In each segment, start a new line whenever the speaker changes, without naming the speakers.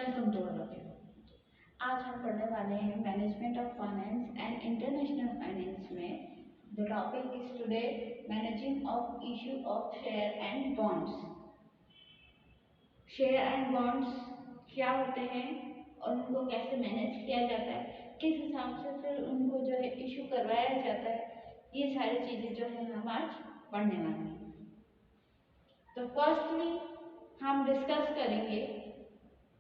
Welcome to all of you. आज हम पढ़ने वाले हैं management of finance and international finance में। The topic is today managing of issue of share and bonds. Share and bonds क्या होते हैं और उनको कैसे मैनेज किया जाता है, किस हिसाब से फिर उनको जो है इशू करवाया जाता है, ये सारी चीज़ें जो है हम आज पढ़ने वाले हैं। तो फर्स्टली हम डिस्कस करेंगे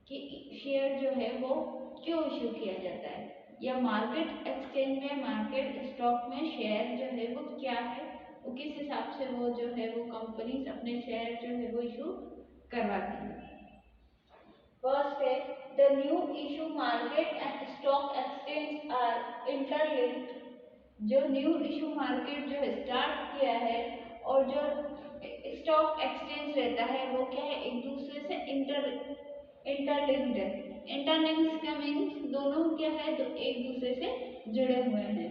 कि शेयर जो है वो क्यों इशू किया जाता है, या मार्केट एक्सचेंज में, मार्केट स्टॉक में शेयर जो है वो क्या है, वो किस हिसाब से वो जो है वो कंपनीज अपने शेयर जो है वो इशू करवाती है। फर्स्ट है the new issue market and stock exchange are interlinked. जो न्यू इशू मार्केट जो स्टार्ट किया है और जो स्टॉक एक्सचेंज रहता है वो क्या है, एक दूसरे से इंटरलिंक्ड है। इंटरलिंक्ड का मीन्स दोनों क्या है, तो एक दूसरे से जुड़े हुए हैं।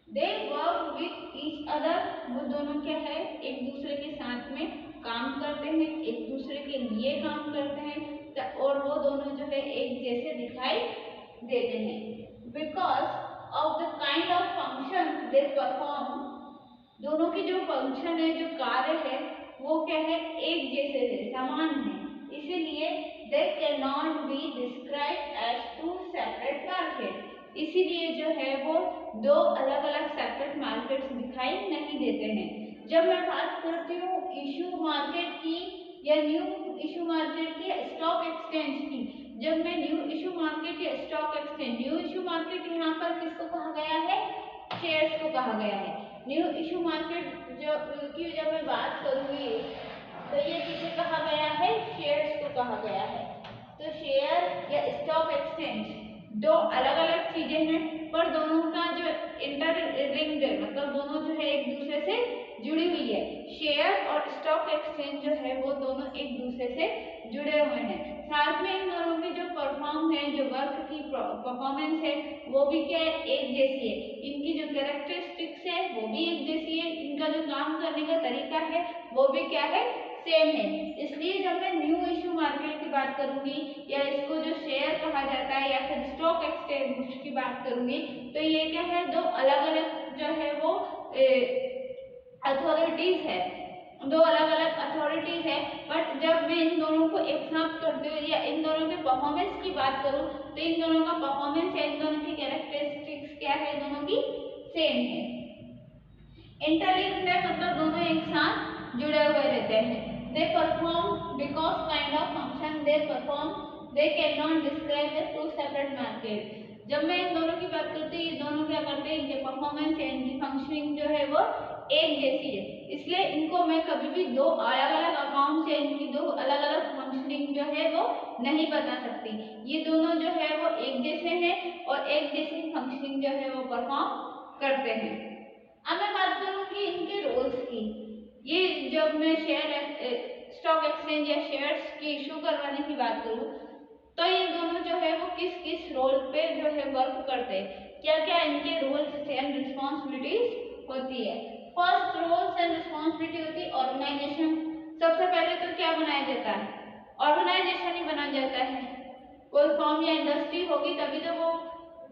They work with each other, वो दोनों क्या है, एक दूसरे के साथ में काम करते हैं, एक दूसरे के लिए काम करते हैं, और वो दोनों जो है एक जैसे दिखाई देते हैं। Because of the kind of function they perform, दोनों की जो फंक्शन है, जो कार्य है, वो क्या है, एक जैसे है, समान है। इसीलिए they can not be describe as two separate market, इसीलिए जो है वो दो अलग अलग सेपरेट मार्केट्स दिखाई नहीं देते हैं। जब मैं बात करती हूँ इशू मार्केट की या न्यू इशू मार्केट की या स्टॉक एक्सचेंज की, जब मैं न्यू इशू मार्केट या stock exchange, new issue market यहाँ पर किसको कहा गया है, शेयर्स को कहा गया है। न्यू इशू मार्केट की जब मैं बात करूंगी तो ये किसे कहा गया है, शेयर्स को कहा गया है। तो शेयर या स्टॉक एक्सचेंज दो अलग अलग चीजें हैं, पर दोनों का जो इंटरलिंक्ड है, मतलब दोनों जो है एक दूसरे से जुड़ी हुई है। शेयर और स्टॉक एक्सचेंज जो है वो दोनों एक दूसरे से जुड़े हुए हैं। साथ में इन दोनों की जो परफॉर्म है, जो वर्क की परफॉर्मेंस है, वो भी क्या है, एक जैसी है। इनकी जो कैरेक्टरिस्टिक्स है वो भी एक जैसी है, इनका जो काम करने का तरीका है वो भी क्या है, सेम है। इसलिए जब मैं न्यू इशू मार्केट की बात करूंगी या इसको जो शेयर कहा जाता है या फिर स्टॉक एक्सचेंज की बात करूंगी, तो ये क्या है, दो अलग अलग जो है वो अथॉरिटीज है, दो अलग अलग अथॉरिटीज है। बट जब मैं इन दोनों को एक साथ करती हूँ या इन दोनों के परफॉर्मेंस की बात करूँ, तो इन दोनों का परफॉर्मेंस या इन दोनों की कैरेक्टरिस्टिक्स क्या है, दोनों की सेम है। इंटरलिंक्ड है मतलब दोनों एक साथ जुड़े हुए रहते हैं। They perform because kind of function they perform they can not describe the two separate market. जब मैं इन दोनों की बात करती हूँ, ये दोनों क्या करते हैं, इनके परफॉर्मेंस है, इनकी फंक्शनिंग जो है वो एक जैसी है, इसलिए इनको मैं कभी भी दो अलग अलग अकाउंट से इनकी दो अलग अलग फंक्शनिंग जो है वो नहीं बता सकती। ये दोनों जो है वो एक जैसे हैं और एक जैसी फंक्शनिंग जो है वो परफॉर्म करते हैं। अब मैं बात करूंगी इनके रोल्स की। ये जब मैं स्टॉक एक्सचेंज या शेयर्स की इशू करवाने की बात करूं, तो ये दोनों जो है वो किस किस रोल पे जो है वर्क करते हैं, क्या क्या इनके रोल्स एंड रिस्पॉन्सिबिलिटीज होती है। फर्स्ट रोल्स एंड रिस्पॉन्सिबिलिटी होती है ऑर्गेनाइजेशन। सबसे पहले तो क्या बनाया जाता है, ऑर्गेनाइजेशन ही बनाया जाता है। कोई फर्म या इंडस्ट्री होगी तभी तो वो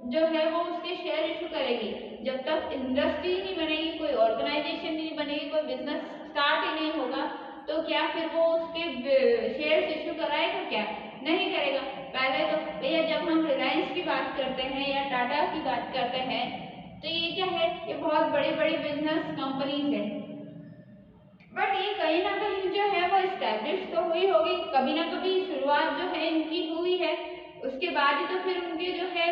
जो है वो उसके शेयर इशू करेगी। जब तक इंडस्ट्री नहीं बनेगी, कोई ऑर्गेनाइजेशन नहीं बनेगी, कोई बिजनेस स्टार्ट ही नहीं होगा, तो क्या फिर वो उसके शेयर्स इशू कराएगा, क्या नहीं करेगा। पहले तो भैया जब हम रिलायंस की बात करते हैं या टाटा की बात करते हैं, तो ये क्या है, ये बहुत बड़ी बड़ी बिजनेस कंपनीज है, बट ये कहीं ना कहीं जो है वो इस्टेब्लिश तो हुई होगी, कभी ना कभी शुरुआत जो है इनकी हुई है, उसके बाद ही तो फिर उनके जो है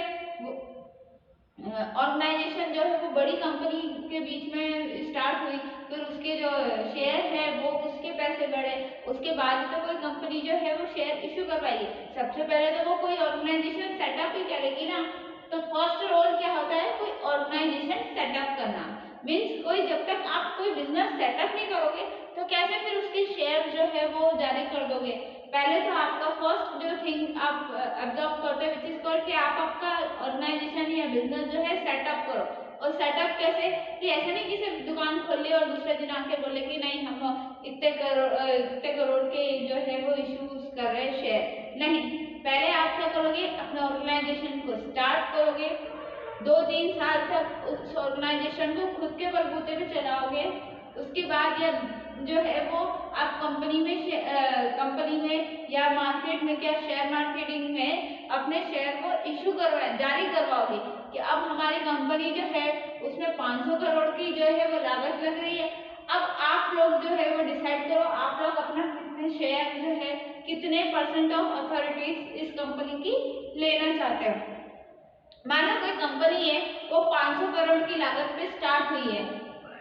ऑर्गेनाइजेशन जो है वो बड़ी कंपनी के बीच में स्टार्ट हुई, फिर उसके जो शेयर है वो उसके पैसे बढ़े, उसके बाद तो कोई कंपनी जो है वो शेयर इशू कर पाएगी। सबसे पहले तो वो कोई ऑर्गेनाइजेशन सेटअप ही करेगी ना। तो फर्स्ट रोल क्या होता है, कोई ऑर्गेनाइजेशन सेटअप करना। मीन्स कोई, जब तक आप कोई बिजनेस सेटअप नहीं करोगे तो कैसे फिर उसके शेयर जो है वो जारी कर दोगे। पहले तो आपका फर्स्ट जो थिंग आप ऑब्जर्व करते हैं विच इज कॉल्ड कि आप आपका ऑर्गेनाइजेशन या बिजनेस जो है सेटअप करो। और सेटअप कैसे, कि ऐसा नहीं कि सिर्फ दुकान खोल ली और दूसरे दिन आके बोले कि नहीं हम इतने करोड़ के जो है वो इश्यूज कर रहे हैं शेयर, नहीं। पहले आप क्या करोगे, अपने ऑर्गेनाइजेशन को स्टार्ट करोगे, 2-3 साल तक उस ऑर्गेनाइजेशन को खुद के बलबूते पे चलाओगे। उसके बाद या जो है वो आप कंपनी में या मार्केट में, क्या शेयर मार्केटिंग में अपने शेयर को इशू जारी करवाओगे कि अब हमारी कंपनी जो है उसमें 500 करोड़ की जो है वो लागत लग रही है। अब आप लोग जो है वो डिसाइड करो, आप लोग अपना कितने शेयर जो है, कितने % ऑफ अथॉरिटीज इस कंपनी की लेना चाहते हो। मानो कोई कंपनी है वो 500 करोड़ की लागत पे स्टार्ट हुई है,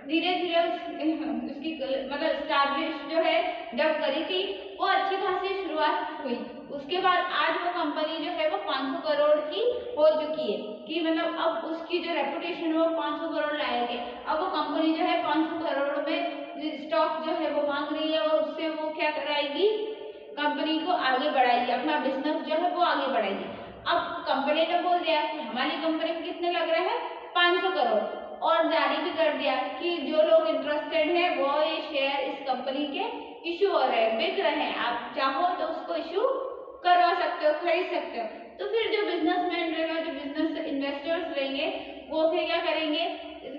धीरे धीरे उसकी मतलब स्टैब्लिश जो है जब करी थी वो अच्छी खासी शुरुआत हुई। उसके बाद आज वो कंपनी जो है वो 500 करोड़ की हो चुकी है, कि मतलब अब उसकी जो रेपुटेशन है वो 500 करोड़ लाएगी। अब वो कंपनी जो है 500 करोड़ में स्टॉक जो है वो मांग रही है और उससे वो क्या कराएगी, कंपनी को आगे बढ़ाएगी, अपना बिजनेस जो है वो आगे बढ़ाएगी। अब कंपनी ने बोल दिया कि हमारी कंपनी में कितने लग रहे हैं, 500 करोड़, और जारी भी कर दिया कि जो लोग इंटरेस्टेड हैं वो ये शेयर इस कंपनी के इशू हो रहे हैं, बिक रहे हैं, आप चाहो तो उसको इशू करवा सकते हो, खरीद सकते हो। तो फिर जो बिजनेसमैन रहेगा, जो बिजनेस इन्वेस्टर्स रहेंगे, वो फिर क्या करेंगे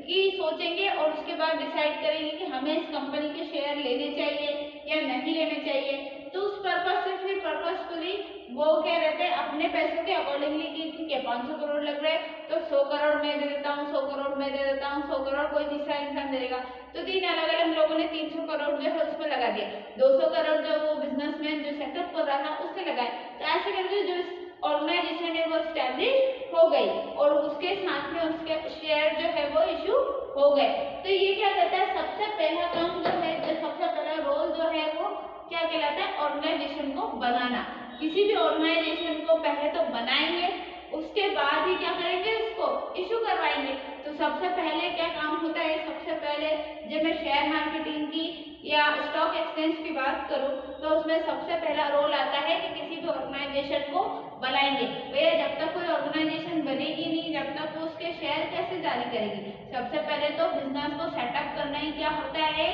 कि सोचेंगे और उसके बाद डिसाइड करेंगे कि हमें इस कंपनी के शेयर लेने चाहिए या नहीं लेने चाहिए। तो उस पर्पज से फिर पर्पजफुली वो क्या रहते हैं, अपने पैसों के अकॉर्डिंगली कि ठीक है 500 करोड़ लग रहे हैं तो 100 करोड़ मैं दे देता हूँ, 100 करोड़ मैं दे देता हूँ, 100 करोड़ कोई तीसरा इंसान देगा। तो 3 अलग अलग लोगों ने 300 करोड़ जो है उसमें लगा दिया, 200 करोड़ जो वो बिजनेसमैन जो सेटअप कर रहा था उसने लगाया। तो ऐसे करके जो ऑर्गेनाइजेशन है वो स्टैब्लिश हो गई और उसके साथ में उसके शेयर जो है वो इशू हो गए। तो ये क्या कहता है, सबसे पहला काम जो है, जो सबसे पहला रोल जो है वो क्या कहलाता है, ऑर्गेनाइजेशन को बनाना। किसी भी ऑर्गेनाइजेशन को पहले तो बनाएंगे, उसके बाद ही क्या करेंगे, उसको इशू करवाएंगे। तो सबसे पहले क्या काम होता है, सबसे पहले जब मैं शेयर मार्केटिंग की या स्टॉक एक्सचेंज की बात करूं तो उसमें सबसे पहला रोल आता है कि किसी भी ऑर्गेनाइजेशन को बनाएंगे। भैया जब तक कोई ऑर्गेनाइजेशन बनेगी नहीं, जब तक वो उसके शेयर कैसे जारी करेगी। सबसे पहले तो बिजनेस को सेटअप करना ही क्या होता है,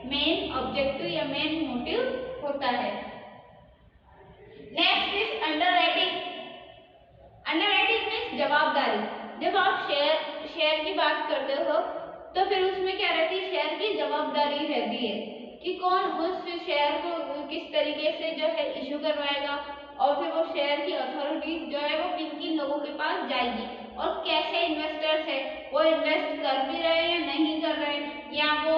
मेन ऑब्जेक्टिव या मेन मोटिव होता है। Next is underwriting. Underwriting means जवाबदारी। जब आप शेयर की बात करते हो तो फिर उसमें क्या रहती है, शेयर की जवाबदारी रहती है कि कौन उस शेयर को किस तरीके से जो है इशू करवाएगा और फिर वो शेयर की अथॉरिटीज जो है वो किन किन लोगों के पास जाएगी और कैसे इन्वेस्टर्स है वो इन्वेस्ट कर भी रहे हैं या नहीं कर रहे हैं, या वो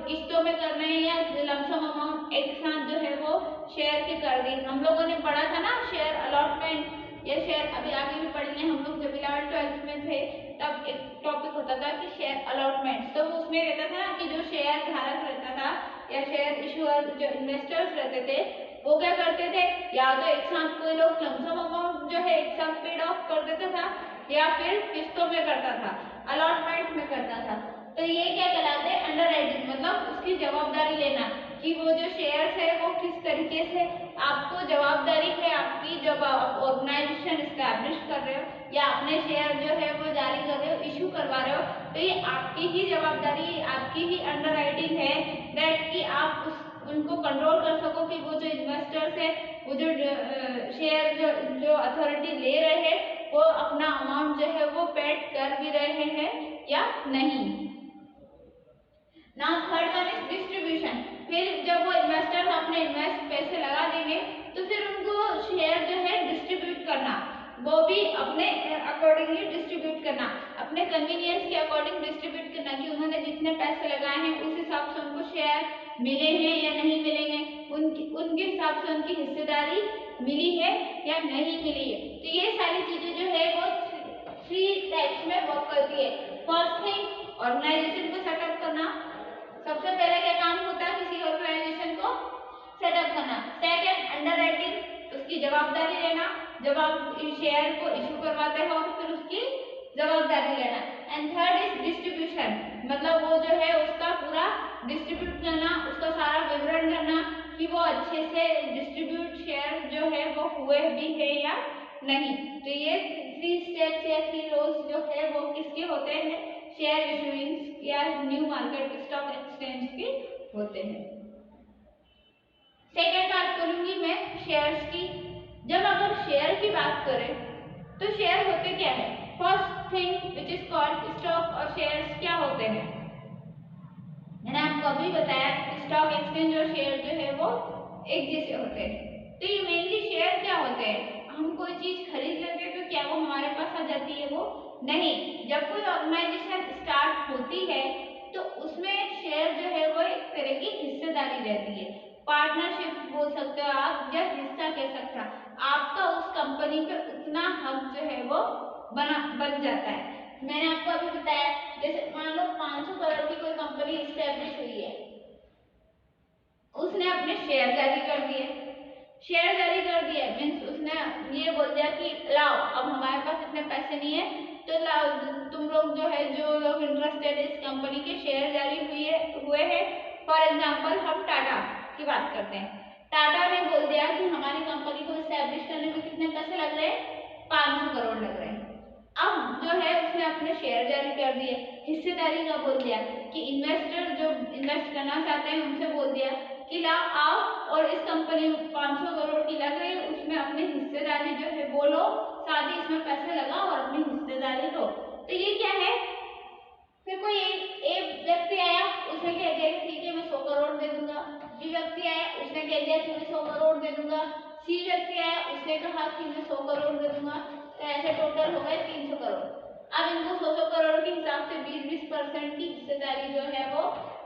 किस्तों में कर रहे हैं या लमसम अमाउंट एक साथ जो है वो शेयर की कर दी। हम लोगों ने पढ़ा था ना शेयर अलॉटमेंट, ये शेयर अभी आगे भी पढ़ेंगे हम लोग, जब 11th-12th में थे तब एक टॉपिक होता था कि शेयर अलॉटमेंट। तो उसमें रहता था कि जो शेयर धारक रहता था या शेयर इशूअर जो इन्वेस्टर्स रहते थे वो क्या करते थे, या तो एक साथ कोई लोग लमसम अमाउंट जो है एक साथ पेड ऑफ कर देता था या फिर किस्तों में करता था, अलॉटमेंट में करता था। तो ये क्या कहलाते हैं, अंडरराइटिंग, मतलब उसकी जवाबदारी लेना कि वो जो शेयर्स है वो किस तरीके से आपको जवाबदारी है आपकी, जब आप ऑर्गेनाइजेशन स्टैब्लिश कर रहे हो या अपने शेयर जो है वो जारी कर रहे हो, इशू करवा रहे हो, तो ये आपकी ही जवाबदारी, आपकी ही अंडरराइटिंग है दैट कि आप उनको कंट्रोल कर सको कि वो जो इन्वेस्टर्स है, वो जो शेयर जो अथॉरिटी ले रहे हैं वो अपना अमाउंट जो है वो पेड कर भी रहे हैं या नहीं। Now third one is distribution. फिर जब वो इन्वेस्टर अपने इन्वेस्ट पैसे लगा देंगे तो फिर उनको शेयर जो है डिस्ट्रीब्यूट करना, वो भी अपने अकॉर्डिंगली डिस्ट्रीब्यूट करना, अपने कन्वीनियंस के अकॉर्डिंग डिस्ट्रीब्यूट करना कि उन्होंने जितने पैसे लगाए हैं उस हिसाब से उनको शेयर मिले हैं या नहीं मिलेंगे, उनके हिसाब से उनकी हिस्सेदारी मिली है या नहीं मिली है। तो ये सारी चीजें जो है वो 3 टाइप्स में वर्क करती है। फर्स्ट थिंग, ऑर्गेनाइजेशन को सेटअप करना, सबसे पहले क्या काम होता है किसी ऑर्गेनाइजेशन को सेटअप करना। सेकंड, अंडरराइटिंग, उसकी जवाबदारी लेना, जब आप शेयर को इशू करवाते हो तो फिर उसकी जवाबदारी लेना। एंड थर्ड इज डिस्ट्रीब्यूशन, मतलब वो जो है उसका पूरा डिस्ट्रीब्यूट करना, उसका सारा विवरण करना कि वो अच्छे से डिस्ट्रीब्यूट शेयर जो है वो हुए भी है या नहीं। तो ये 3 स्टेप्स या 3 रोल्स जो है वो किसके होते हैं, शेयर इशूइंग या न्यू मार्केट स्टॉक एक्सचेंज के होते हैं। सेकेंड बात करूंगी मैं शेयर्स की। जब अगर शेयर की बात करें तो शेयर होते क्या है? First thing which is called stock और शेयर्स क्या होते हैं? मैंने आपको अभी बताया स्टॉक एक्सचेंज और शेयर जो है वो एक जैसे होते हैं। तो ये मेनली शेयर क्या होते हैं? हम कोई चीज खरीद लेते हैं तो क्या वो हमारे पास आ जाती है? वो नहीं। जब कोई ऑर्गेनाइजेशन स्टार्ट होती है तो उसमें शेयर जो है वो एक तरह की हिस्सेदारी रहती है, पार्टनरशिप बोल सकते हो आप या हिस्सा कह सकते हो। आपका उस कंपनी पे उतना हक जो है वो बन जाता है। मैंने आपको अभी बताया जैसे मान लो 500 करोड़ की कोई कंपनी इस्टेब्लिश हुई है, उसने अपने शेयर जारी कर दिए। शेयर जारी कर दिए मीन्स उसने ये बोल दिया कि लाओ अब हमारे पास इतने पैसे नहीं है तो लाओ तुम लोग जो है जो लोग इंटरेस्टेड इस कंपनी के शेयर जारी हुए हैं। फॉर एग्जांपल हम टाटा की बात करते हैं। टाटा ने बोल दिया कि हमारी कंपनी को इस्टेब्लिश करने में कितने पैसे लग रहे हैं? 500 करोड़ लग रहे हैं। अब जो है उसने अपने शेयर जारी कर दिए, हिस्सेदारी का बोल दिया कि इन्वेस्टर जो इन्वेस्ट करना चाहते हैं उनसे बोल दिया कि लाओ आओ और इस कंपनी में 500 करोड़ की लग रही है उसमें अपनी हिस्सेदारी जो है बोलो, साथ ही इसमें पैसे लगाओ और अपनी हिस्सेदारी लो। तो ये क्या है? फिर कोई एक व्यक्ति आया उसने कह दिया ठीक है मैं 100 करोड़ दे दूंगा। बी व्यक्ति आया उसने कह दिया कि मैं 100 करोड़ दे दूंगा। सी व्यक्ति आया उसने कहा कि मैं 100 करोड़ दे दूंगा। तो ऐसे टोटल हो गए 300 करोड़। अब इनको 100 करोड़ के हिसाब से 20-20% की हिस्सेदारी जो है वो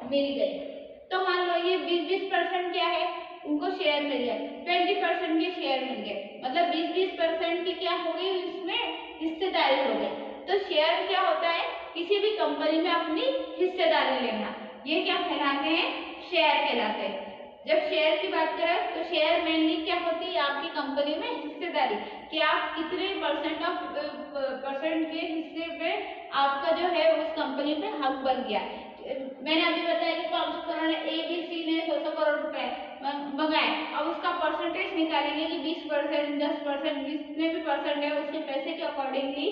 मिल गई। तो मान लो ये 20-20% क्या है? उनको शेयर मिल गया, 20% के शेयर मिल गए, मतलब 20-20% की क्या हो गई? इसमें हिस्सेदारी हो गई। तो शेयर क्या होता है? किसी भी कंपनी में अपनी हिस्सेदारी लेना, ये क्या कहलाते हैं? शेयर कहलाते हैं। जब शेयर की बात करें तो शेयर मेनली क्या होती है? आपकी कंपनी में हिस्सेदारी, कि आप कितने परसेंट के हिस्से पे आपका जो है उस कंपनी पे हक बन गया। मैंने अभी बताया कि 500 करोड़ ए बी सी ने 100 करोड़ रुपए मंगाए। अब उसका परसेंटेज निकालेंगे कि 20%, 10%, जितने भी परसेंट है उसके पैसे के अकॉर्डिंगली,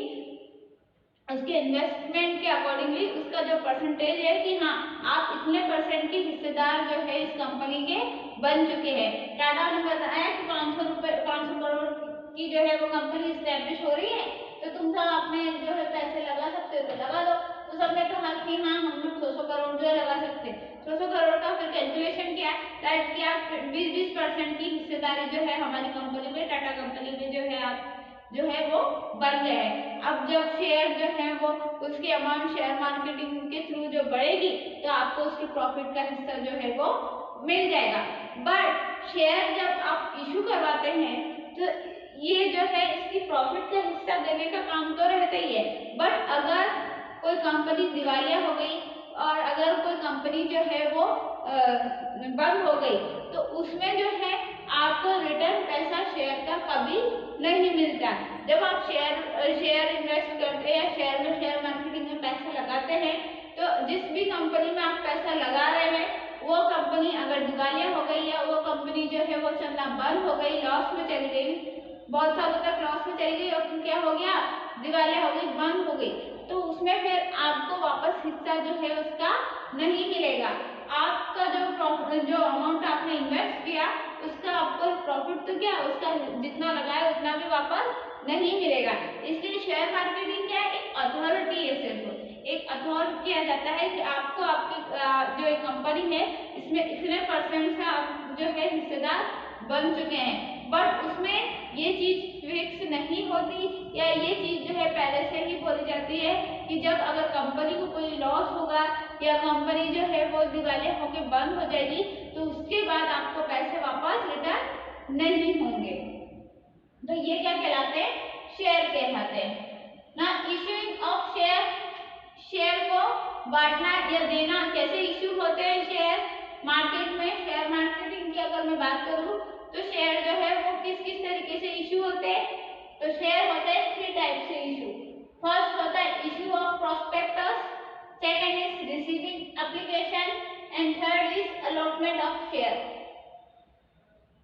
उसके इन्वेस्टमेंट के अकॉर्डिंगली उसका जो परसेंटेज है कि हाँ आप इतने परसेंट के हिस्सेदार जो है इस कंपनी के बन चुके हैं। टाटा ने बताया कि 500 करोड़ की जो है वो कंपनी इस्टेब्लिश हो रही है तो तुम सब अपने जो है पैसे लगा सकते हो तो लगा दो। तो सबने कहा कि हाँ हम लोग 100 करोड़ जो है लगा सकते हैं। 100 करोड़ का फिर कैलकुलेशन किया दैट कि आप 20% की हिस्सेदारी जो है हमारी कंपनी में, टाटा कंपनी में जो है आप जो है वो बन गए हैं। अब जब शेयर जो है वो उसकी अमाउंट शेयर मार्केटिंग के थ्रू जो बढ़ेगी तो आपको उसके प्रॉफिट का हिस्सा जो है वो मिल जाएगा। बट शेयर जब आप इशू करवाते हैं तो ये जो है इसकी प्रॉफिट का हिस्सा देने का काम तो रहता ही है। बट अगर कोई कंपनी दिवालिया हो गई और अगर कोई कंपनी जो है वो बंद हो गई तो उसमें जो है आपको रिटर्न पैसा शेयर का कभी नहीं मिलता। जब आप शेयर इन्वेस्ट करते हैं या शेयर मार्केटिंग में पैसा लगाते हैं तो जिस भी कंपनी में आप पैसा लगा रहे हैं वो कंपनी अगर दिवालिया हो गई या वो कंपनी जो है वो चलना बंद हो गई, लॉस में चली गई, बहुत सालों तक लॉस में चली गई और फिर क्या हो गया? दिवालिया हो गई, बंद हो गई, तो उसमें फिर आपको वापस हिस्सा जो है उसका नहीं मिलेगा। आपका जो अमाउंट आपने इन्वेस्ट किया उसका आपको प्रॉफिट तो क्या उसका जितना लगाया उतना भी वापस नहीं मिलेगा। इसलिए शेयर मार्केटिंग क्या है? एक अथॉरिटी है, सिर्फ एक अथॉरिटी किया जाता है कि आपको आपकी जो एक कंपनी है इसमें इतने परसेंट से आप जो है हिस्सेदार बन चुके हैं। बट उसमें ये चीज फिक्स नहीं होती या ये चीज जो है पहले से ही बोली जाती है कि जब अगर कंपनी को कोई लॉस होगा या कंपनी जो है वो दिवालिया होकर बंद हो जाएगी तो उसके बाद आपको पैसे वापस रिटर्न नहीं होंगे। तो ये क्या कहलाते हैं? शेयर कहलाते हैं ना। इशूइंग ऑफ शेयर, शेयर को बांटना या देना, कैसे इशू होते हैं शेयर मार्केट में? शेयर मार्केटिंग की अगर मैं बात करूं तो शेयर जो है वो किस किस तरीके से इशू होते हैं? तो शेयर होते हैं 3 टाइप से इशू। फर्स्ट होता है issue of prospectus, second is receiving application and third is allotment of share.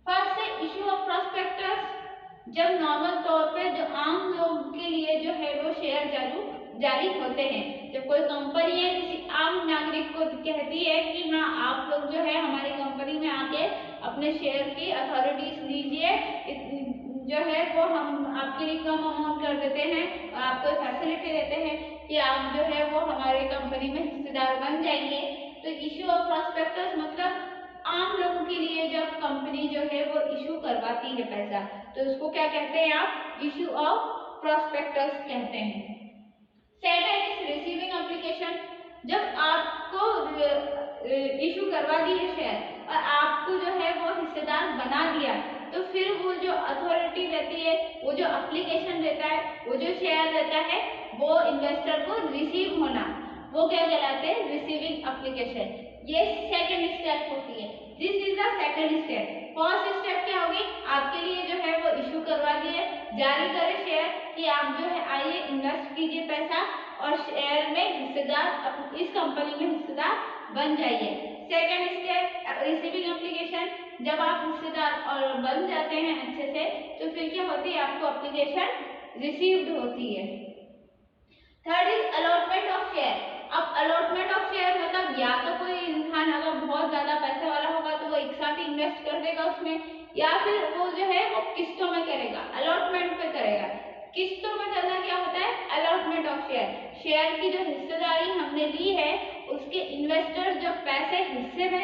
First है इशू ऑफ प्रोस्पेक्टस। जब नॉर्मल तौर पे जो आम लोग के लिए जो है वो शेयर जारी होते हैं। जब कोई कंपनी है किसी आम नागरिक को कहती है कि हाँ आप लोग जो है हमारी कंपनी में आके अपने शेयर की अथॉरिटीज लीजिए, जो है वो हम आपके लिए कम अमाउंट कर देते हैं और आपको फैसिलिटी देते हैं कि आप जो है वो हमारी कंपनी में हिस्सेदार बन जाइए। तो इशू ऑफ प्रॉस्पेक्टस मतलब आम लोगों के लिए जब कंपनी जो है वो इशू करवाती है पैसा, तो उसको क्या कहते हैं आप, इशू ऑफ प्रॉस्पेक्टस कहते हैं। Second is receiving application. जब आपको इशू करवा दी है शेयर और आपको जो है वो हिस्सेदार बना दिया, तो फिर वो जो अथॉरिटी रहती है, वो जो एप्लीकेशन देता है, वो जो शेयर देता है, वो इन्वेस्टर को रिसीव होना, वो क्या कहलाते हैं, रिसीविंग एप्लीकेशन। ये सेकंड स्टेप होती है। This is the second step. First step क्या होगी, आपके लिए जो है वो इशू करवा दिए, जारी करे शेयर कि आप जो है आइए इन्वेस्ट कीजिए पैसा और शेयर में हिस्सेदार, इस कंपनी में हिस्सेदार बन जाइए। Second step receiving application. जब आप हिस्सेदार और बन जाते हैं अच्छे से, तो फिर क्या होती है, आपको एप्लीकेशन रिसीव्ड होती है। Third is allotment of share. अब अलॉटमेंट ऑफ शेयर मतलब या तो कोई इंसान अगर बहुत ज्यादा पैसे वाला होगा तो वो एक साथ इन्वेस्ट कर देगा उसमें, या फिर वो जो है वो किस्तों में करेगा, अलॉटमेंट पे करेगा। किस्तों में करना क्या होता है, अलॉटमेंट ऑफ शेयर। शेयर की जो हिस्सेदारी हमने ली है उसके इन्वेस्टर जब पैसे हिस्से में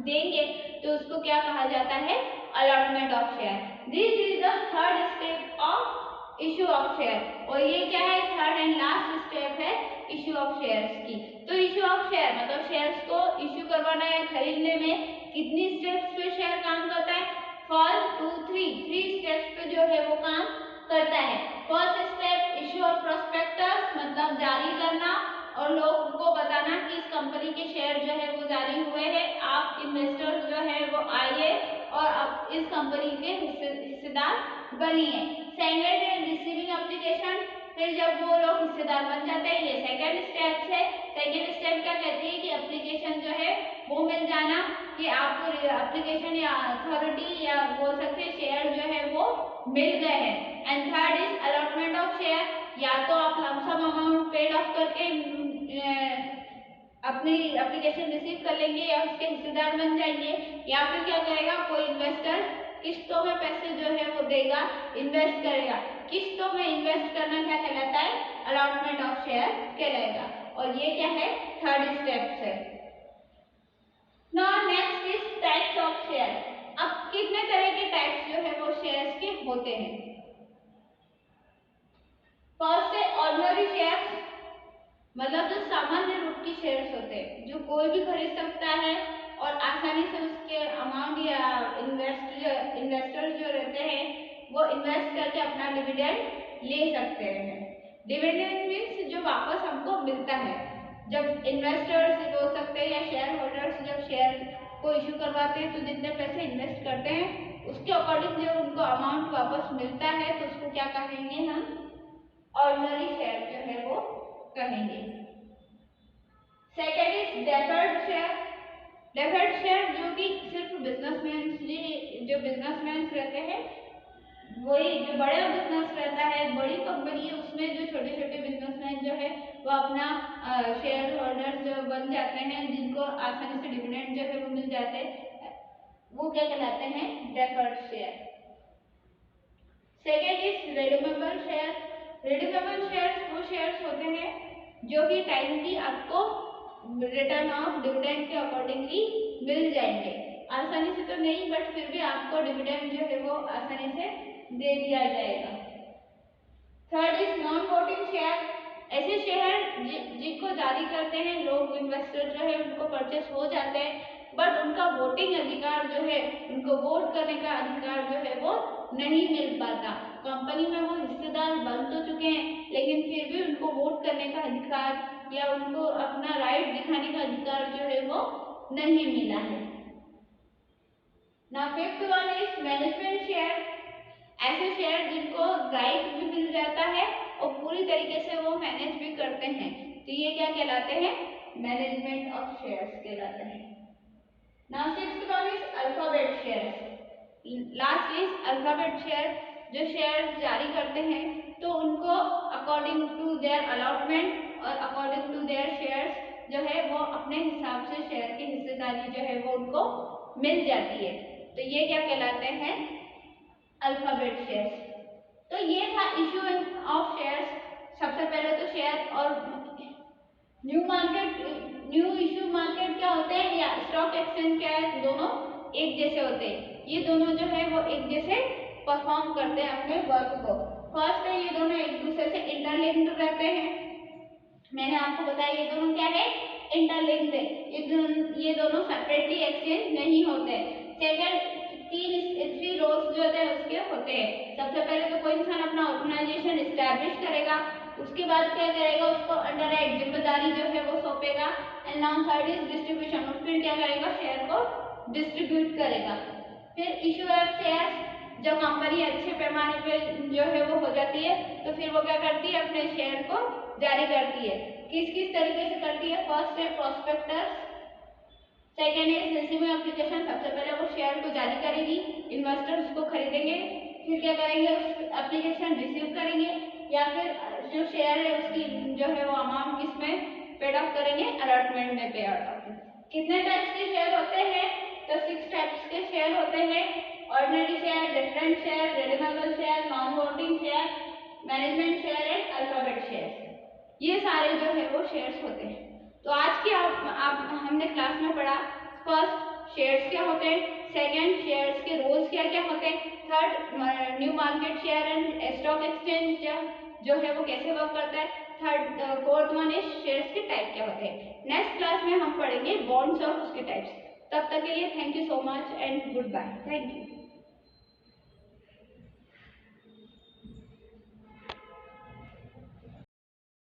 देंगे तो उसको क्या कहा जाता है, allotment of share. This is the third step of issue of share. और ये क्या है, थर्ड एंड लास्ट स्टेप है इशू ऑफ शेयर्स की। तो इशू ऑफ शेयर मतलब शेयर्स को इशू करवाना या खरीदने में कितनी स्टेप्स पे शेयर काम करता है, 1 2 3 स्टेप्स पे जो है वो काम करता है। First step issue of prospectus मतलब जारी करना और लोगों को बताना कि इस कंपनी के शेयर जो है वो जारी हुए हैं, आप इन्वेस्टर्स जो है वो आइए और अब इस कंपनी के हिस्सेदार बनिए। सेकंड है रिसीविंग एप्लीकेशन। फिर जब वो लोग हिस्सेदार बन जाते हैं, ये सेकंड स्टेप है। सेकंड स्टेप क्या कहती है कि एप्लीकेशन जो है वो मिल जाना कि आपको एप्लीकेशन या अथॉरिटी या बोल सकते हैं शेयर जो है वो मिल गए हैं। And third is allotment of share. या तो आप लमसम अमाउंट पेड ऑफ करके अपनी एप्लीकेशन रिसीव कर लेंगे या उसके हिस्सेदार बन जाएंगे, या फिर क्या करेगा कोई इन्वेस्टर किस्तों में पैसे जो है वो देगा, इन्वेस्ट करेगा। किस्तों में इन्वेस्ट करना क्या कहलाता है, अलॉटमेंट ऑफ शेयर कहलाएगा। और ये क्या है, थर्ड स्टेप है। Now next is types of share. अब कितने तरह के टाइप्स जो है वो शेयर्स के होते हैं। फर्स्ट है ऑर्डिनरी शेयर्स, मतलब जो सामान्य रूप की शेयर्स होते हैं जो कोई भी खरीद सकता है और आसानी से उसके अमाउंट या इन्वेस्टर्स जो रहते हैं वो इन्वेस्ट करके अपना डिविडेंड ले सकते हैं। डिविडेंड मीन्स जो वापस हमको मिलता है। जब इन्वेस्टर्स बोल सकते हैं या शेयर होल्डर्स जब शेयर को इशू करवाते हैं तो जितने पैसे इन्वेस्ट करते हैं उसके अकॉर्डिंग जो उनको अमाउंट वापस मिलता है तो उसको क्या कहेंगे, हम ऑर्डिनरी शेयर जो है वो कहेंगे। Second is deferred share. Deferred share जो कि सिर्फ बिजनेसमैन, जो बिजनेसमैन रहते हैं वही, जो बड़ा बिजनेस रहता है, बड़ी कंपनी है, उसमें जो छोटे छोटे बिजनेसमैन जो है वो अपना शेयर होल्डर्स जो बन जाते हैं जिनको आसानी से डिविडेंड जो है वो मिल जाते हैं, वो क्या कहलाते हैं, deferred share. Second is redeemable share. Redeemable shares वो शेयर्स होते हैं जो कि टाइमली आपको रिटर्न ऑफ डिविडेंड के अकॉर्डिंगली मिल जाएंगे। आसानी से तो नहीं बट फिर भी आपको डिविडेंड जो है वो आसानी से दे दिया जाएगा। Third is non voting share. ऐसे शेयर जिनको जारी करते हैं लोग, इन्वेस्टर जो है उनको परचेस हो जाते हैं बट उनका वोटिंग अधिकार जो है, उनको वोट करने का अधिकार जो है वो नहीं मिल पाता। कंपनी में वो हिस्सेदार बन तो चुके हैं लेकिन फिर भी उनको वोट करने का अधिकार या उनको अपना राइट दिखाने का अधिकार जो है वो नहीं मिला है। Now fifth one is management share. ऐसे शेयर जिनको राइट भी मिल जाता है और पूरी तरीके से वो मैनेज भी करते हैं, तो ये क्या कहलाते हैं, मैनेजमेंट ऑफ शेयर्स कहलाते हैं। Now sixth one is alphabet shares. Last is alphabet share, जो शेयर जारी करते हैं तो उनको अकॉर्डिंग टू देयर अलॉटमेंट और अकॉर्डिंग टू देयर शेयर्स जो है वो अपने हिसाब से शेयर की हिस्सेदारी जो है वो उनको मिल जाती है। तो ये क्या कहलाते हैं, अल्फाबेट शेयर्स। तो ये था इशू ऑफ शेयर्स। सबसे पहले तो शेयर और न्यू इशू मार्केट क्या होते हैं या स्टॉक एक्सचेंज क्या है, दोनों एक जैसे होते हैं। ये दोनों जो है वो एक जैसे परफॉर्म करते हैं अपने वर्क को। फर्स्ट है ये दोनों एक दूसरे से इंटरलिंक्ड रहते हैं। मैंने आपको बताया ये दोनों क्या है, इंटरलिंक्ड है। ये दोनों सेपरेटली एक्सचेंज नहीं होते। सेकंड, थ्री रोल्स जो होते हैं उसके होते हैं। सबसे पहले तो कोई इंसान अपना ऑर्गेनाइजेशन एस्टैब्लिश करेगा, उसके बाद क्या करेगा, उसको अंडर एक जिम्मेदारी जो है वो सौंपेगा। And now third is distribution, और फिर क्या करेगा, शेयर को डिस्ट्रीब्यूट करेगा। फिर इशू ऑफ शेयर्स, जब कंपनी अच्छे पैमाने पे जो है वो हो जाती है तो फिर वो क्या करती है, अपने शेयर को जारी करती है। किस किस तरीके से करती है, फर्स्ट है प्रोस्पेक्टस, सेकेंड है रिसीविंग एप्लीकेशन। सबसे पहले वो शेयर को जारी करेगी, इन्वेस्टर्स उसको खरीदेंगे, फिर क्या करेंगे, उस एप्लीकेशन रिसीव करेंगे या फिर जो शेयर है उसकी जो है वो अमाउंट किसमें पेड ऑफ करेंगे, अलॉटमेंट में पे आउट। कितने टाइप्स के शेयर होते हैं, तो 6 टाइप्स के शेयर होते हैं। Ordinary share, different share, redeemable share, non voting share, management share and alphabet share. ये सारे जो है वो शेयर्स होते हैं। तो आज की आप हमने क्लास में पढ़ा, फर्स्ट शेयर्स क्या होते हैं, सेकंड शेयर्स के रोल्स क्या क्या होते हैं, third new market share and stock exchange जो है वो कैसे वर्क करता है, third fourth one is shares के टाइप क्या होते हैं। नेक्स्ट क्लास में हम पढ़ेंगे बॉन्ड्स और उसके टाइप्स। तब तक के लिए thank you so much and good bye, thank you.